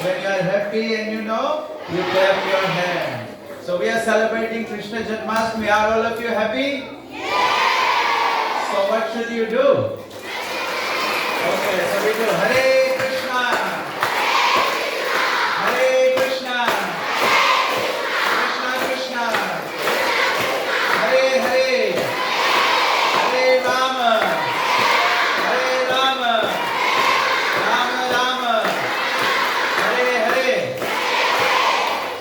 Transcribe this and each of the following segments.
when you are happy and you know, you clap your hand. So we are celebrating Krishna Janmashtami. Are all of you happy? Yes! So what should you do? Okay, so we do Hare Krishna. Hare Krishna. Krishna Krishna. Hare Hare. Hare Rama. Hare Rama. Rama Rama. Hare Hare.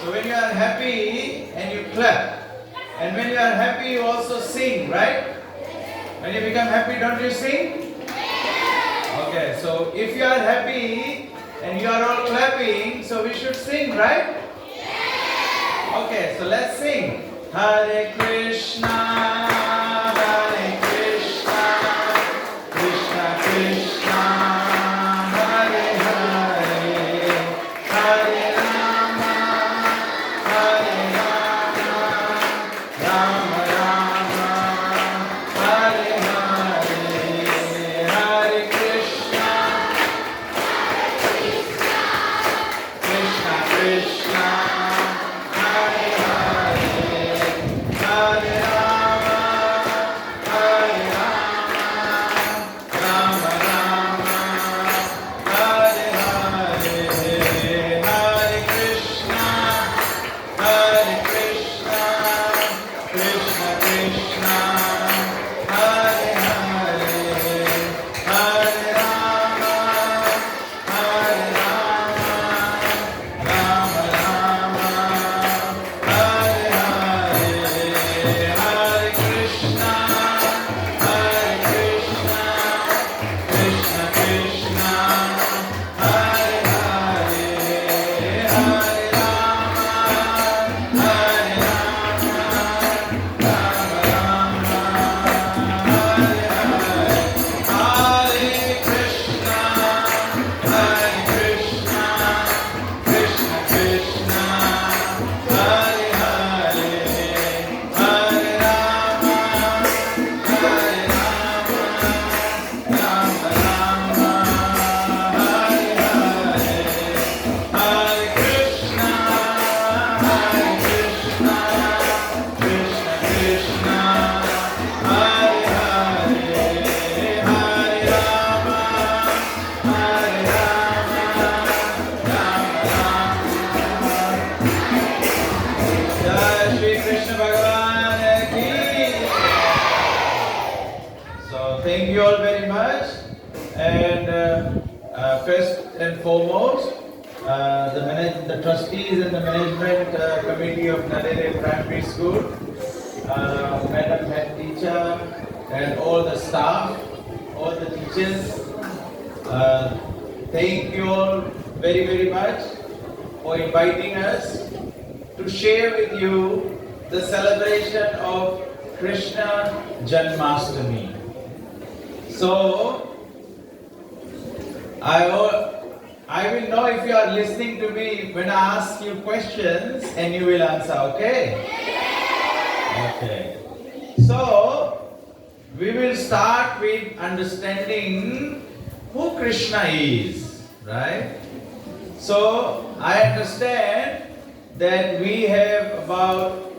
So when you are happy and you clap, and when you are happy you also sing, right? When you become happy, don't you sing? Okay, so if you are happy and you are all clapping, so we should sing, right? Okay, so let's sing. Hare Krishna, Hare Krishna, Krishna Krishna, Hare Hare, Hare Rama, Hare Rama, Rama Rama, Hare Hare, Hare Krishna, Krishna Krishna, Hare Hare, Hare Rama, Hare Rama, Rama Rama, Hare Hare, Hare Krishna, Krishna Krishna, Hare Hare, Hare Rama, Hare Rama, Rama Rama, Hare Hare, Hare Krishna, Krishna Krishna, Hare Hare, Hare Rama, Hare Rama, Rama Rama, Hare Hare, Hare Krishna, Krishna Krishna, Hare Hare, Hare Rama, Hare Rama, Rama Rama, Hare Hare, Hare Krishna, Krishna Krishna, Hare Hare, Hare Rama, Hare Rama, Rama Rama. Jai Shri Krishna Bhagavan ki. So thank you all very much. And first and foremost, the trustees and the management committee of Narere Primary School, Madam Head Teacher, and all the staff, all the teachers. Thank you all very, very much for inviting us to share with you the celebration of Krishna Janmashtami. So, I will know if you are listening to me when I ask you questions and you will answer, okay? Okay. So, we will start with understanding who Krishna is, right? So, I understand that we have about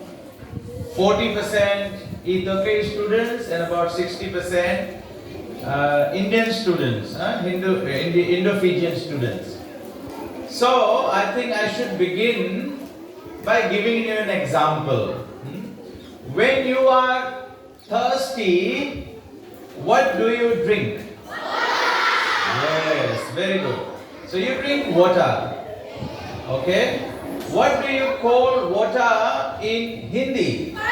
40% Ethiopian students and about 60% Indian students, Indo-Fijian students. So, I think I should begin by giving you an example. When you are thirsty, what do you drink? Yes, very good. So you drink water. Okay? What do you call water in Hindi? Very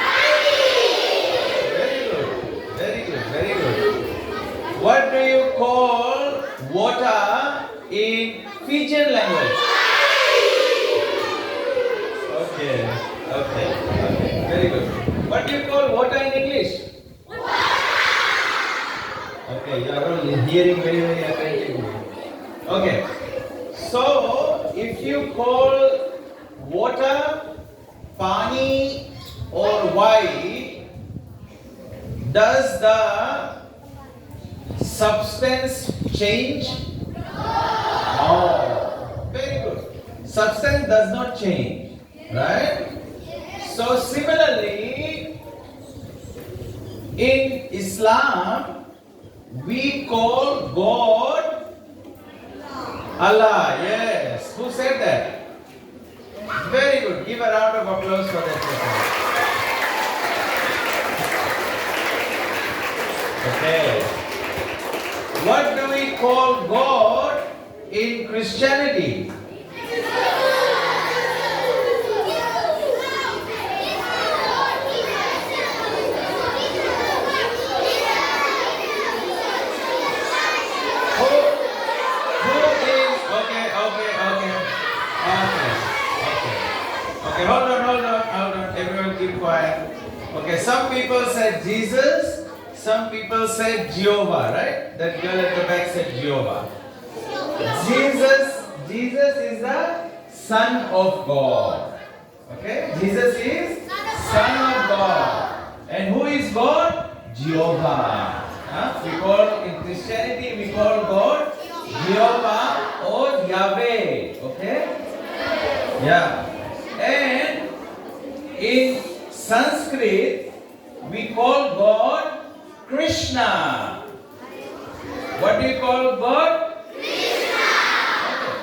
good. Very good. Very good. What do you call water in Fijian language? Okay. Okay. Okay. Very good. What do you call water in English? Okay, you are all hearing very, very attentively. Okay. So, if you call water pani or white, does the substance change? No. Very good. substance does not change, right? So similarly, in Islam, we call God Allah. Yes. Who said that? Very good. Give a round of applause for that person. Okay. What do we call God in Christianity? Okay, hold on. Everyone keep quiet. Okay, some people said Jesus, some people said Jehovah, right? That girl at the back said Jehovah. Jesus is the Son of God. Okay? Jesus is Son of God. And who is God? Jehovah. We call, in Christianity, we call God Jehovah or Yahweh. Okay? Yeah. And in Sanskrit, we call God Krishna. What do you call God? Krishna. Okay.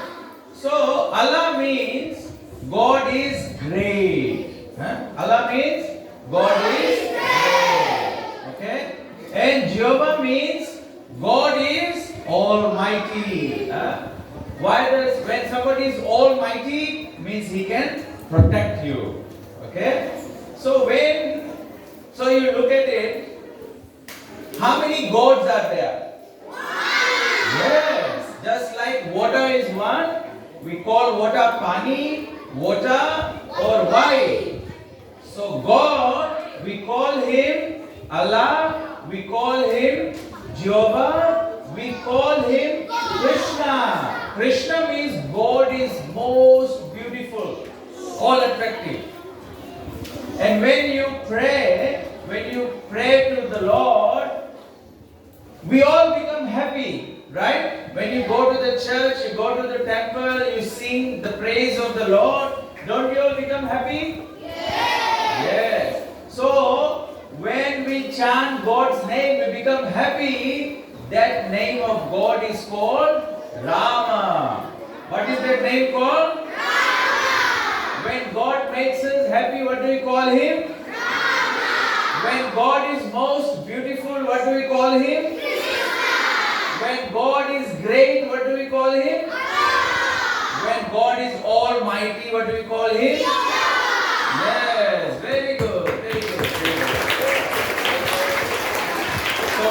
So Allah means God is great. Allah means God is great. Okay. And Jehovah means God is almighty. When somebody is almighty, means he can protect you. Okay? So you look at it, how many gods are there? Yes. Just like water is one, we call water pani, water or why. So God, we call him Allah, we call him Jehovah, we call him Krishna. Krishna means God is most beautiful, all attractive. And when you pray to the Lord, we all become happy, right? When you go to the church, you go to the temple, you sing the praise of the Lord, don't you all become happy? Yes. So, when we chant God's name, we become happy. That name of God is called Rama. What is that name called? Rama. When God makes us happy, what do we call him? Rama. When God is most beautiful, what do we call him? Krishna. When God is great, what do we call him? Rama. When God is almighty, what do we call him? Rama. Yes, very good. So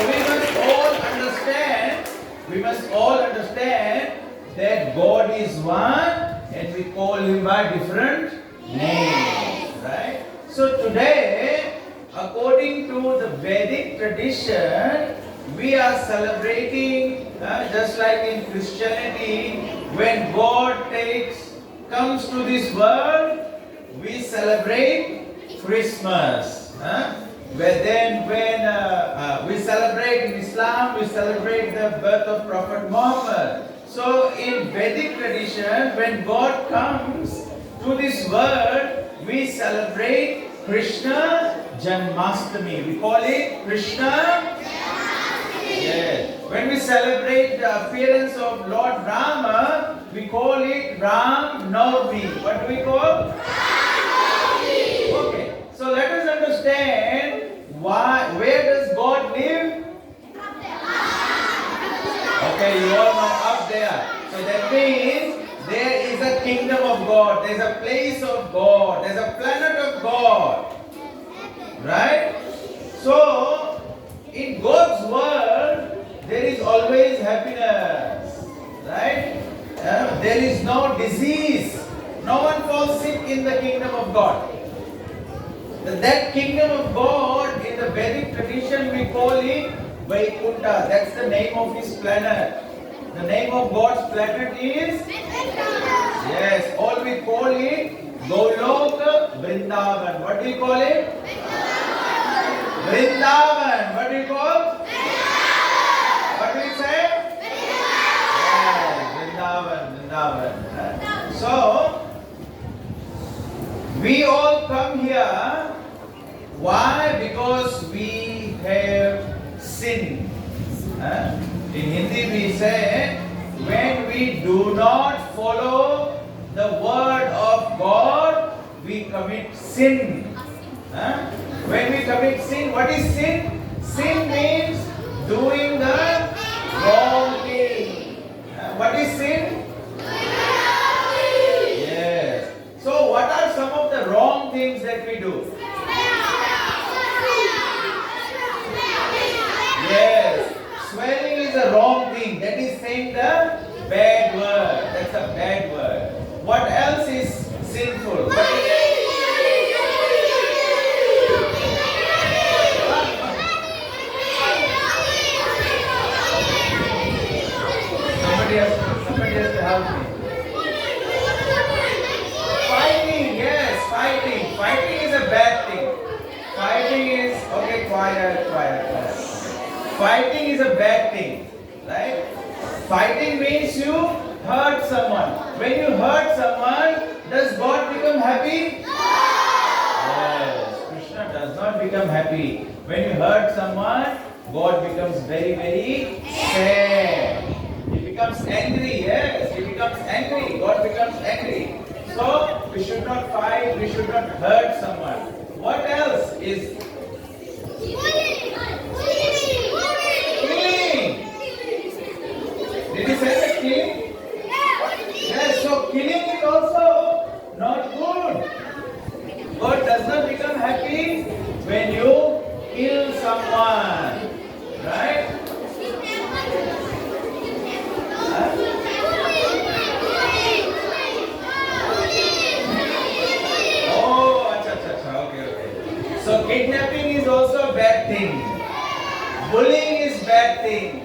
we must all understand that God is one and we call him by different names, right? So today, according to the Vedic tradition, we are celebrating, just like in Christianity, when God comes to this world, we celebrate Christmas. When we celebrate in Islam, we celebrate the birth of Prophet Muhammad. So in Vedic tradition, when God comes to this world, we celebrate Krishna Janmashtami. We call it Krishna Janmashtami. Yes. When we celebrate the appearance of Lord Rama, we call it Ram Navami. What do we call? Ram Navami. Okay. So let us understand where does God live? Okay, you all know up there. So that means there is a kingdom of God. There is a place of God. There is a planet of God. Right? So, in God's world, there is always happiness. Right? There is no disease. No one falls sick in the kingdom of God. That kingdom of God, in the Vedic tradition, we call it Vaikuntha. That's the name of his planet. The name of God's planet is? Yes, all we call it Golok Vrindavan. What do you call it? Vrindavan. What do you call? What do you say? Yes, Vrindavan. Vrindavan. So, we all come here. Why? Because we have sinned. In Hindi we say, when we do not follow the word of God, we commit sin. When we commit sin, what is sin? Sin means doing the wrong thing. What is sin? Yes. So what are some of the wrong things that we do? Yes. Swearing is a wrong thing. That is saying the bad word. That's a bad word. What else is sinful? What is Somebody has to help me. Fighting, yes, fighting. Fighting is a bad thing. Fighting is, okay, quiet. Fighting is a bad thing, right? Fighting means you hurt someone. When you hurt someone, does God become happy? Yes, Krishna does not become happy. When you hurt someone, God becomes very, very sad. He becomes angry, yes, he becomes angry. God becomes angry. So, we should not fight, we should not hurt someone. What else is killing? Did he say that killing? Yes, so killing is also not good. God does not become happy when you kill someone. Right? Oh, okay. So kidnapping is also a bad thing. Bullying is bad thing.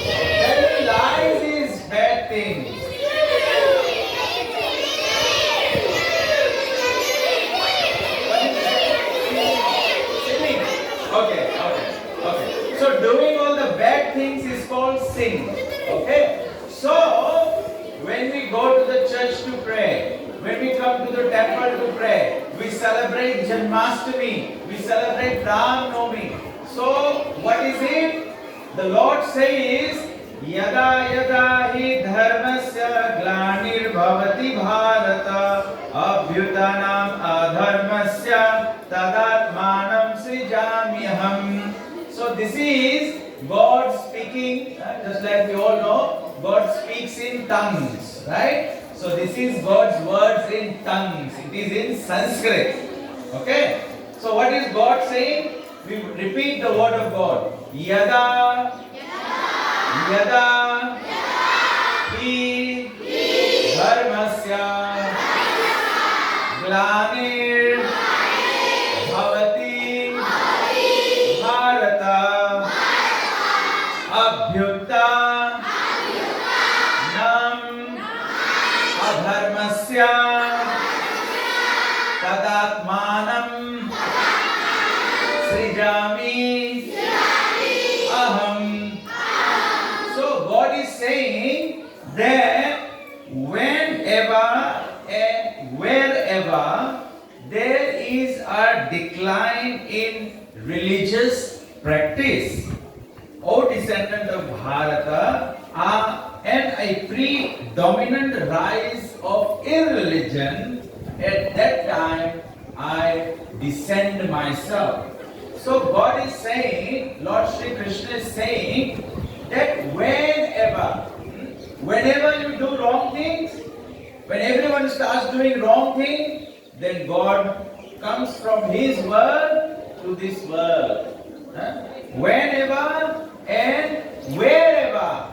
Telling lies is bad thing. Okay. So doing all the bad things is called sin. Okay. So when we go to the church to pray, when we come to the temple to pray, we celebrate Janmashtami, we celebrate Ram Navami. So what is it? The Lord says, Yada yada hi dharmasya glanir bhavati bharata abhyutanam adharmasya tadatmanam srijamyaham. So this is God speaking, just like we all know, God speaks in tongues, right? So this is God's words in tongues. It is in Sanskrit. Okay? So what is God saying? We repeat the word of God. Yada hi dharmasya glanir bhavati bharata abhyuta nam adharmasya tadatmanam srijami aham. So God is saying that whenever and wherever there is a decline in religious practice, O descendant of Bharata, and a predominant rise of irreligion, at that time I descend myself. So God is saying, Lord Shri Krishna is saying that whenever you do wrong things, when everyone starts doing wrong things, then God comes from His world to this world. Whenever and wherever.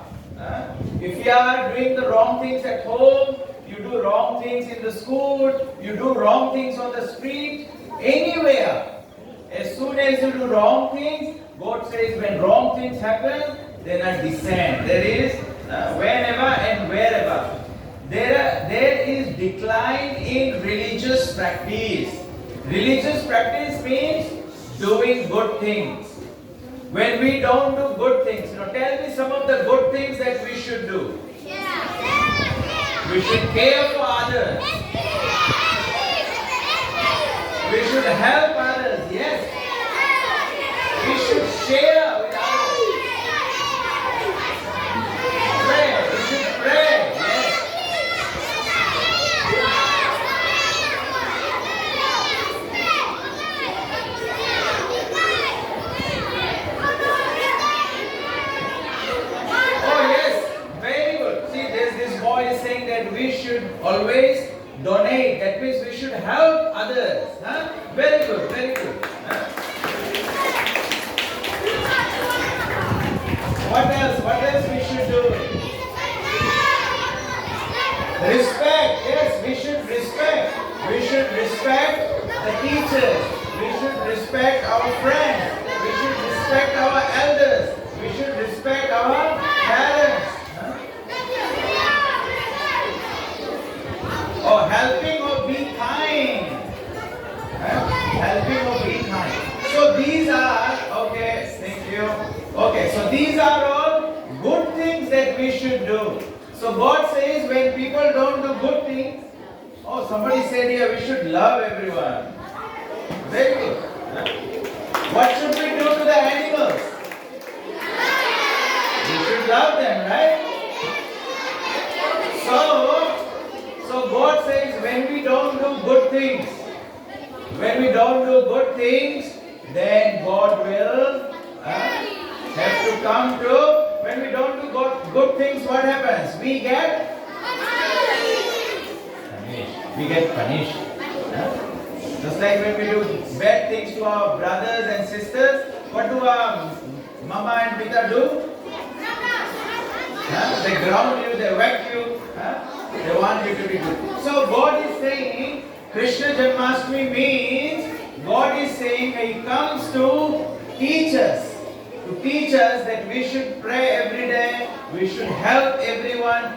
If you are doing the wrong things at home, you do wrong things in the school, you do wrong things on the street, anywhere. As soon as you do wrong things, God says when wrong things happen, then I descend. There is whenever and wherever. There is decline in religious practice. Religious practice means doing good things. When we don't do good things, tell me some of the good things that we should do. Yeah. We should care for others. We should help others. Yes. We should share with others. Pray. We should pray. Yes. Oh yes, very good. See, this boy is saying that we should always donate. That means we should help others. Huh? Very good, very good. Huh? What else? What else we should do? Respect. Yes, we should respect. We should respect the teachers. We should respect our friends. We should respect our elders. We should respect our parents. Huh? Or helping or be kind. Huh? Helping or be kind. So these are, okay, thank you. Okay, so these are all good things that we should do. So God says when people don't do good things, oh, somebody said here we should love everyone. Very good. Huh? What should we do to the animals? We should love them, right? So God says when we don't do good things, then God will have to come to. When we don't do good things, what happens? We get punished. We get punished. Just like when we do bad things to our brothers and sisters, what do our mama and pita do? They ground you, they whack you. They want you to be good. So God is saying, Krishna Janmashtami means God is saying He comes to teach us. To teach us that we should pray every day, we should help everyone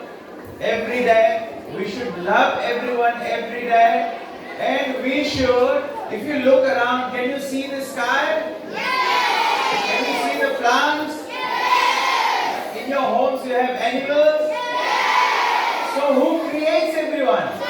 every day, we should love everyone every day, and we should, if you look around, can you see the sky? Yes. Can you see the plants? Yes. In your homes you have animals? Yes. So who creates everyone? Yes.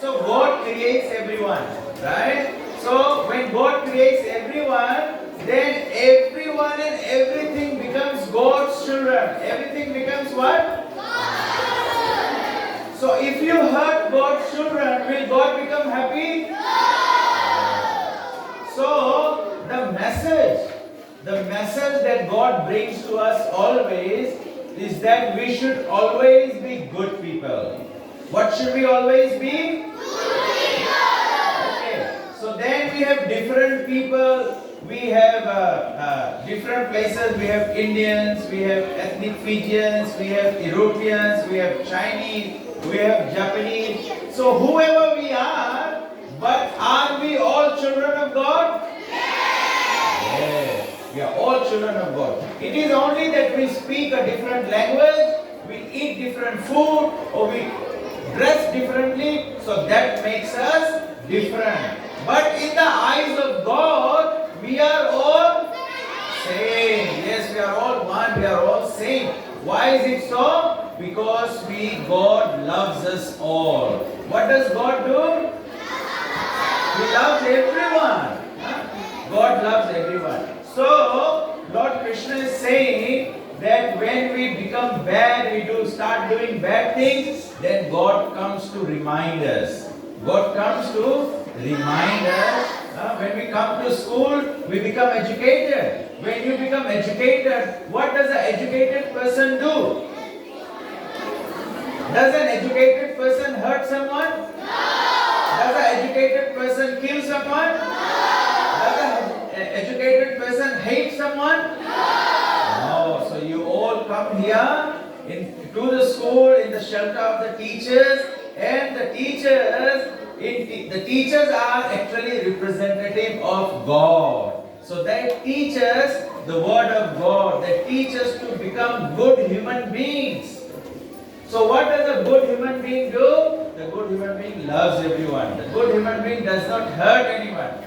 So God creates everyone, right? So when God creates everyone, then everyone and everything becomes God's children. Everything becomes what? God. So if you hurt God's children, will God become happy? No. So the message that God brings to us always is that we should always be good people. What should we always be? Good people. Okay. So then we have different people. We have different places. We have Indians, we have ethnic Fijians, we have Europeans, we have Chinese, we have Japanese. So whoever we are, but are we all children of God? Yes. We are all children of God. It is only that we speak a different language, we eat different food, or we dress differently, so that makes us different. But in the eyes of God, we are all same. Yes, we are all one. We are all same. Why is it so? Because God loves us all. What does God do? He loves everyone. God loves everyone. So, Lord Krishna is saying that when we become bad, we start doing bad things, then God comes to remind us. God comes to remind us. When we come to school, we become educated. When you become educated, what does an educated person do? Does an educated person hurt someone? No. Does an educated person kill someone? No. Does an educated person hate someone? No. So you all come here to the school in the shelter of the teachers, and the teachers are actually representative of God. So they teach us the word of God. They teach us to become good human beings. So what does a good human being do? The good human being loves everyone. The good human being does not hurt anyone.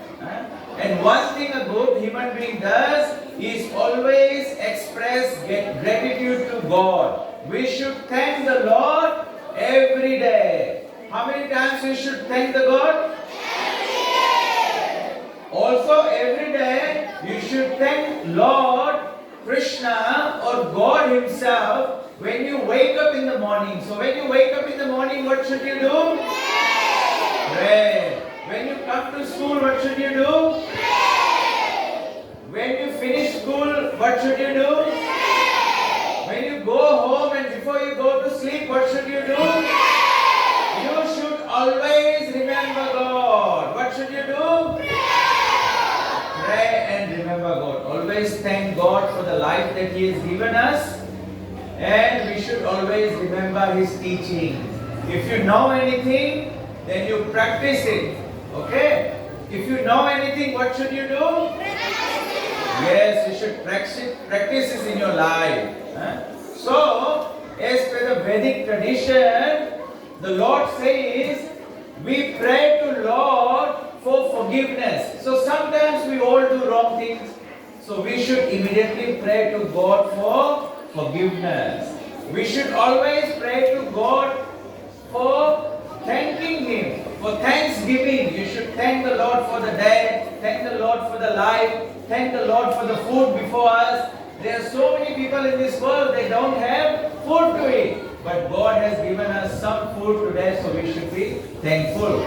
And one thing a good human being does, is always express gratitude to God. We should thank the Lord every day. How many times we should thank the God? Also every day you should thank Lord Krishna or God Himself when you wake up in the morning. So when you wake up in the morning, what should you do? Pray. When you come to school, what should you do? When you finish school, what should you do? When you go home and before you go to sleep, what should you do? You should always remember God. What should you do? Pray and remember God. Always thank God for the life that He has given us. And we should always remember His teaching. If you know anything, then you practice it. Okay? If you know anything, what should you do? Yes, you should practice this in your life. So, as per the Vedic tradition, the Lord says, we pray to Lord for forgiveness. So sometimes we all do wrong things. So we should immediately pray to God for forgiveness. We should always pray to God for thanking Him, for thanksgiving. You should thank the Lord for the day, thank the Lord for the life, thank the Lord for the food before us. There are so many people in this world, they don't have food to eat. But God has given us some food today, so we should be thankful.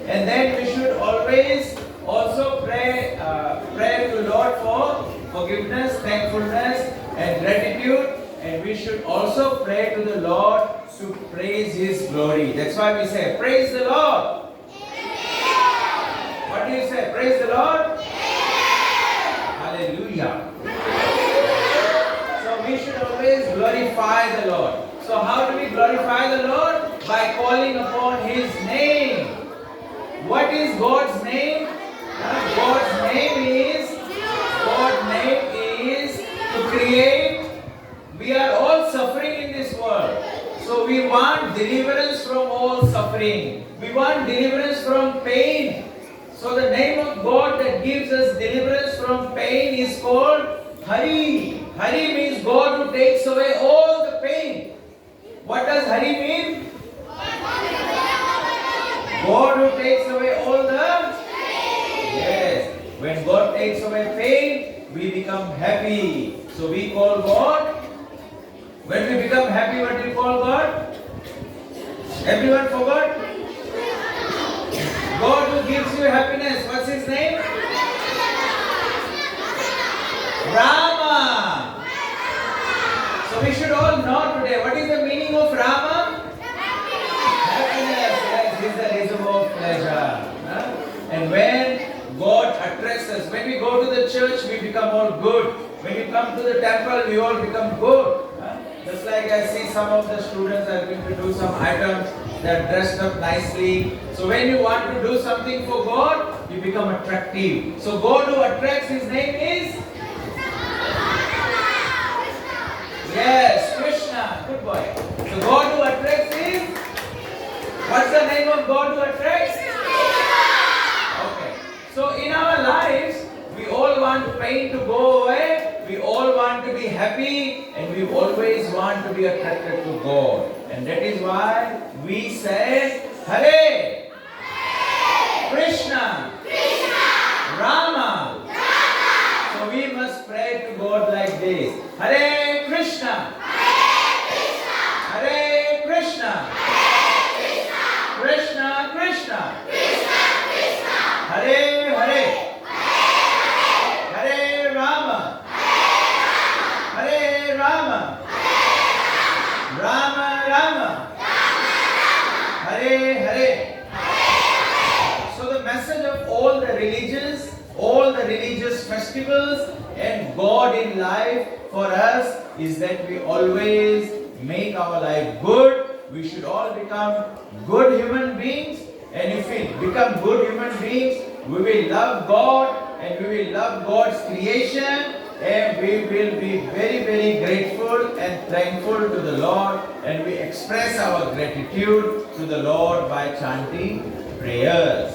And then we should always also pray to Lord for forgiveness, thankfulness and gratitude. And we should also pray to the Lord to praise His glory. That's why we say, praise the Lord. What do you say? Praise the Lord? Hallelujah. So we should always glorify the Lord. So how do we glorify the Lord? By calling upon His name. What is God's name? God's name is to create. We are all suffering in this world. So we want deliverance from all suffering. We want deliverance from pain. So the name of God that gives us deliverance from pain is called Hari. Hari means God who takes away all the pain. What does Hari mean? God who takes away all the pain. Yes. When God takes away pain, we become happy. So we call God. When we become happy, what do we call God? Everyone forgot? God who gives you happiness. What's His name? Rama. So we should all know today, what is the meaning of Rama? Happiness. Yes, He is the reservoir of pleasure. And when God attracts us, when we go to the church, we become all good. When we come to the temple, we all become good. Just like I see some of the students are going to do some items, they are dressed up nicely. So when you want to do something for God, you become attractive. So God who attracts, His name is? Yes, Krishna. Good boy. So God who attracts is? What's the name of God who attracts? Okay. So in our lives, we all want pain to go away. We all want to be happy, and we always want to be attracted to God. And that is why we say Hare Krishna, Rama. So we must pray to God like this. Hare Krishna, Hare Krishna, Krishna Krishna, Hare Hare, Hare Rama, Hare Rama, Rama Rama, Hare Hare. So the message of all the religious festivals and God in life for us is that we always make our life good. We should all become good human beings. And if we become good human beings, we will love God and we will love God's creation. And we will be very, very grateful and thankful to the Lord, and we express our gratitude to the Lord by chanting prayers.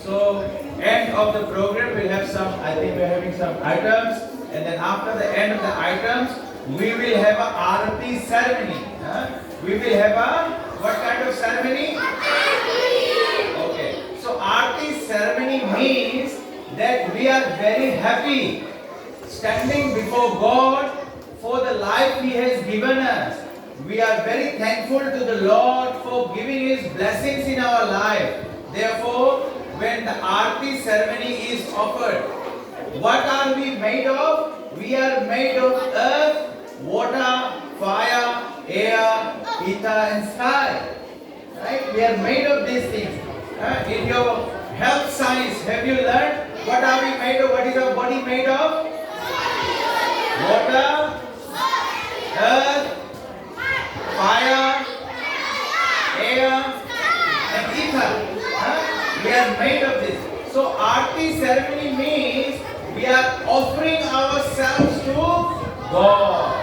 So, end of the program, we'll have some, I think we're having some items, and then after the end of the items, we will have a Aarti ceremony. We will have a what kind of ceremony? Okay. So Aarti ceremony means that we are very happy standing before God for the life He has given us. We are very thankful to the Lord for giving His blessings in our life. Therefore, when the Aarti ceremony is offered, what are we made of? We are made of earth, water, fire, air, ether and sky. Right? We are made of these things. In your health science, have you learned what are we made of? What is our body made of? Water, earth, fire, air and ether. We are made of this. So Aarti ceremony means we are offering ourselves to God.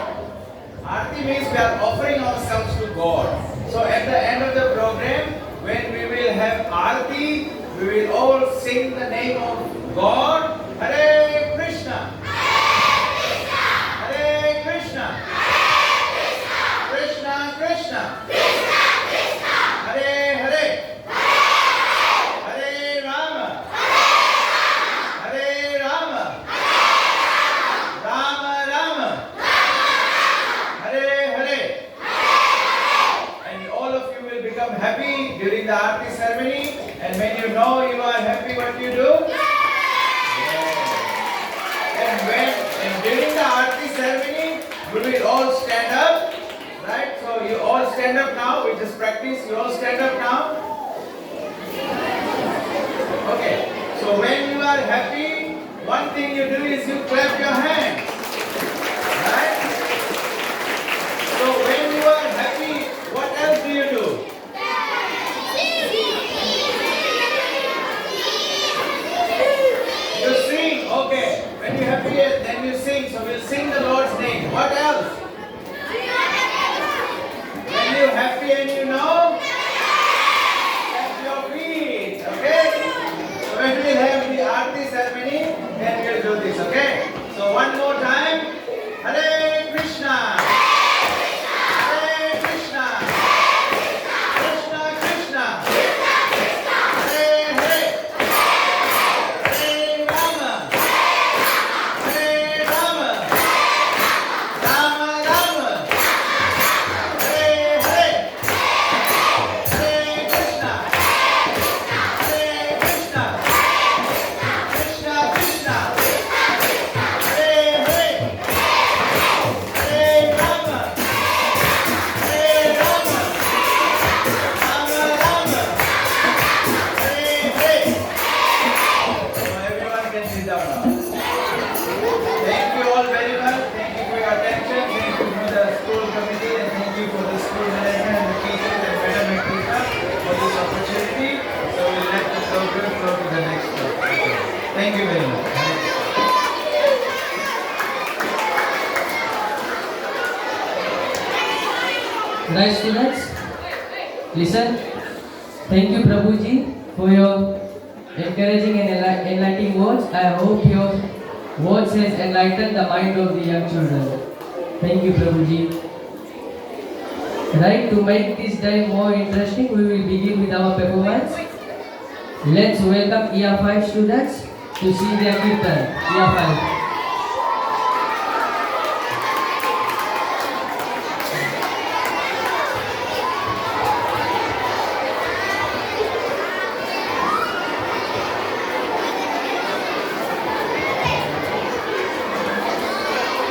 Aarti means we are offering ourselves to God. So at the end of the program, when we will have Aarti, we will all sing the name of God. Hare Krishna. Hare Krishna. Krishna Krishna. Hare Hare. Hare Rama. Hare Rama. Rama Rama. Hare Hare. And all of you will become happy during the Aarti ceremony. And when you know you are happy, what do you do? And during the Aarti ceremony, we will all stand up. Right? So you all stand up now. We just practice. You all stand up now. Okay. So when you are happy, one thing you do is you clap your hands. Right? So when you are happy, what else do you do? You sing. Okay. When you're happy, then you sing. So we'll sing the Lord's name. What else? When you're happy and you know, tap your feet, okay? So when we have the Aarti ceremony, then we'll do this, okay? So one more time. Hare Krishna. Hare Krishna. Krishna Krishna. Hare Hare. Hare Rama. Hare Rama. Rama Rama. Hare Hare. Hare Krishna. Hare Krishna. Krishna Krishna. Hare Hare. Hare Rama. Hare Rama. Rama Rama. Hare Hare. So everyone can sit down now. Thank you all very much. Thank you for your attention. Thank you for the school committee and thank you for the school management and the teachers and Madam Makita for this opportunity. So we'll let the program go to the next step. Okay. Thank you very much. Right, students, listen. Thank you, Prabhuji, for your encouraging and enlightening words. I hope your words has enlightened the mind of the young children. Thank you, Prabhuji. Right, to make this day more interesting, we will begin with our performance. Let's welcome Year 5 students to sing their kirtan. Year 5.